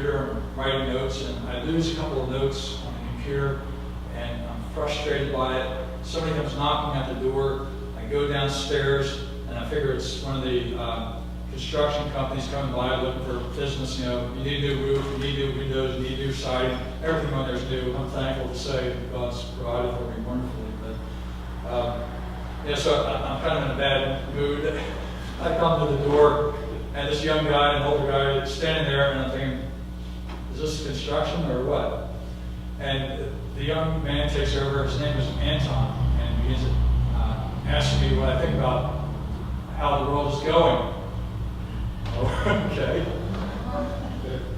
computer and writing notes, and I lose a couple of notes on the computer, and I'm frustrated by it. Somebody comes knocking at the door. I go downstairs, and I figure it's one of the construction companies coming by looking for business. You know, you need a new roof, you need new windows, you need new siding. Everything on there is new. I'm thankful to say that God's provided for me wonderfully. But so I'm kind of in a bad mood. I come to the door, and this young guy and older guy is standing there, and I'm thinking, is this construction or what? And the young man takes over. His name is Anton, and he begins asking me what I think about how the world is going. Okay.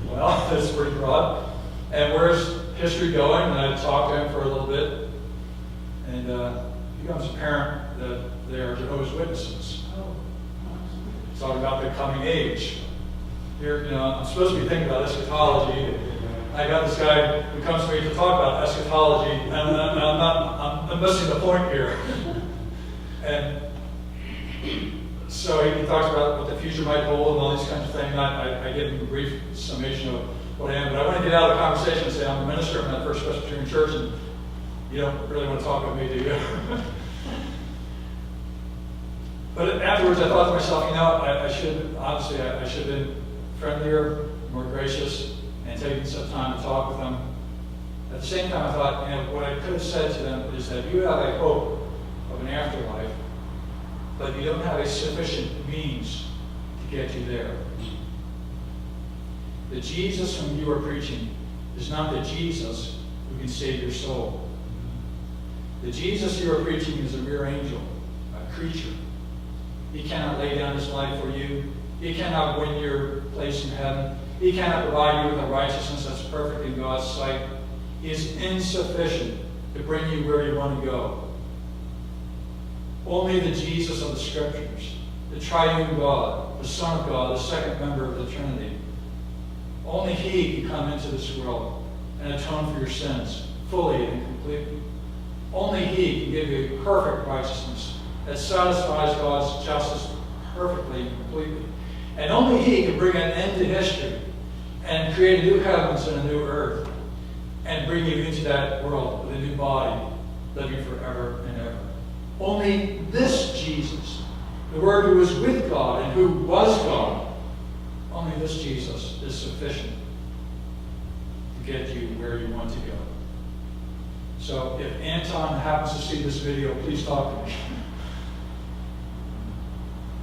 Well, that's pretty broad. And where's history going? And I talked to him for a little bit, and it becomes apparent that they are Jehovah's Witnesses. Talking about the coming age. Here, I'm supposed to be thinking about eschatology. I got this guy who comes to me to talk about eschatology, and I'm missing the point here. And so he talks about what the future might hold and all these kinds of things. I give him a brief summation of what I am, but I want to get out of the conversation and say I'm a minister in that First Presbyterian Church, and you don't really want to talk with me, do you? But afterwards, I thought to myself, I should have been friendlier, more gracious, and taken some time to talk with them. At the same time, I thought, what I could have said to them is that you have a hope of an afterlife, but you don't have a sufficient means to get you there. The Jesus whom you are preaching is not the Jesus who can save your soul. The Jesus you are preaching is a mere angel, a creature. He cannot lay down his life for you. He cannot win your place in heaven. He cannot provide you with a righteousness that's perfect in God's sight. He is insufficient to bring you where you want to go. Only the Jesus of the Scriptures, the triune God, the Son of God, the second member of the Trinity. Only He can come into this world and atone for your sins fully and completely. Only He can give you perfect righteousness that satisfies God's justice perfectly and completely. And only He can bring an end to history and create a new heavens and a new earth and bring you into that world with a new body, living forever and ever. Only this Jesus, the Word who was with God and who was God, only this Jesus is sufficient to get you where you want to go. So if Anton happens to see this video, please talk to me.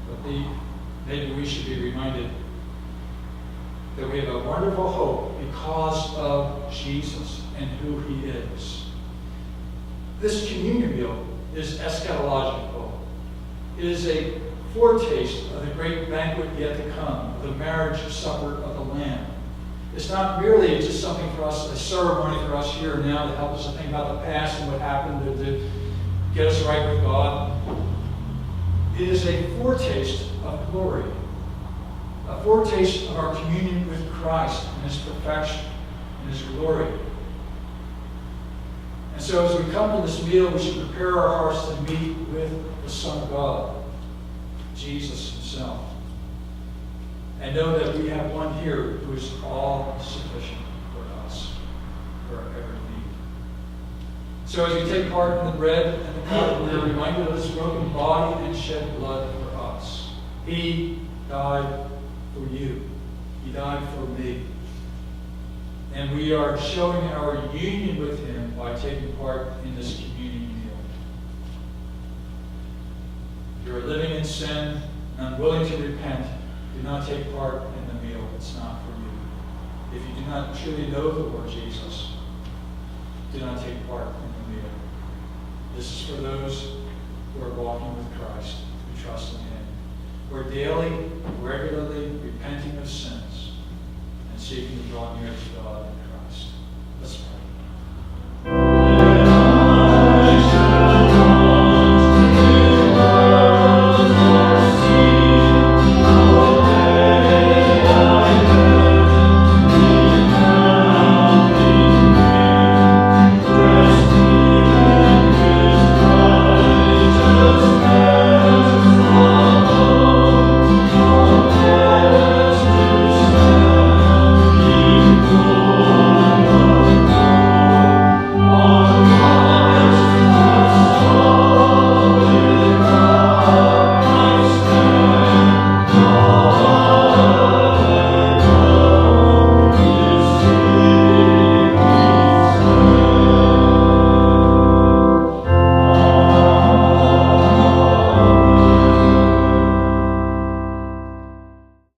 But maybe we should be reminded that we have a wonderful hope because of Jesus and who He is. This communion meal is eschatological. It is a foretaste of the great banquet yet to come, the marriage supper of the Lamb. It's not merely just something for us, a ceremony for us here and now to help us to think about the past and what happened to get us right with God. It is a foretaste of glory, a foretaste of our communion with Christ and His perfection and His glory. And so as we come to this meal, we should prepare our hearts to meet with the Son of God, Jesus Himself. And know that we have one here who is all sufficient for us, for our every need. So as we take part in the bread and the cup, we are reminded of His broken body and shed blood for us. He died for you. He died for me. And we are showing our union with Him by taking part in this communion meal. If you are living in sin and unwilling to repent, do not take part in the meal. It's not for you. If you do not truly know the Lord Jesus, do not take part in the meal. This is for those who are walking with Christ, who trust in Him, who are daily, regularly repenting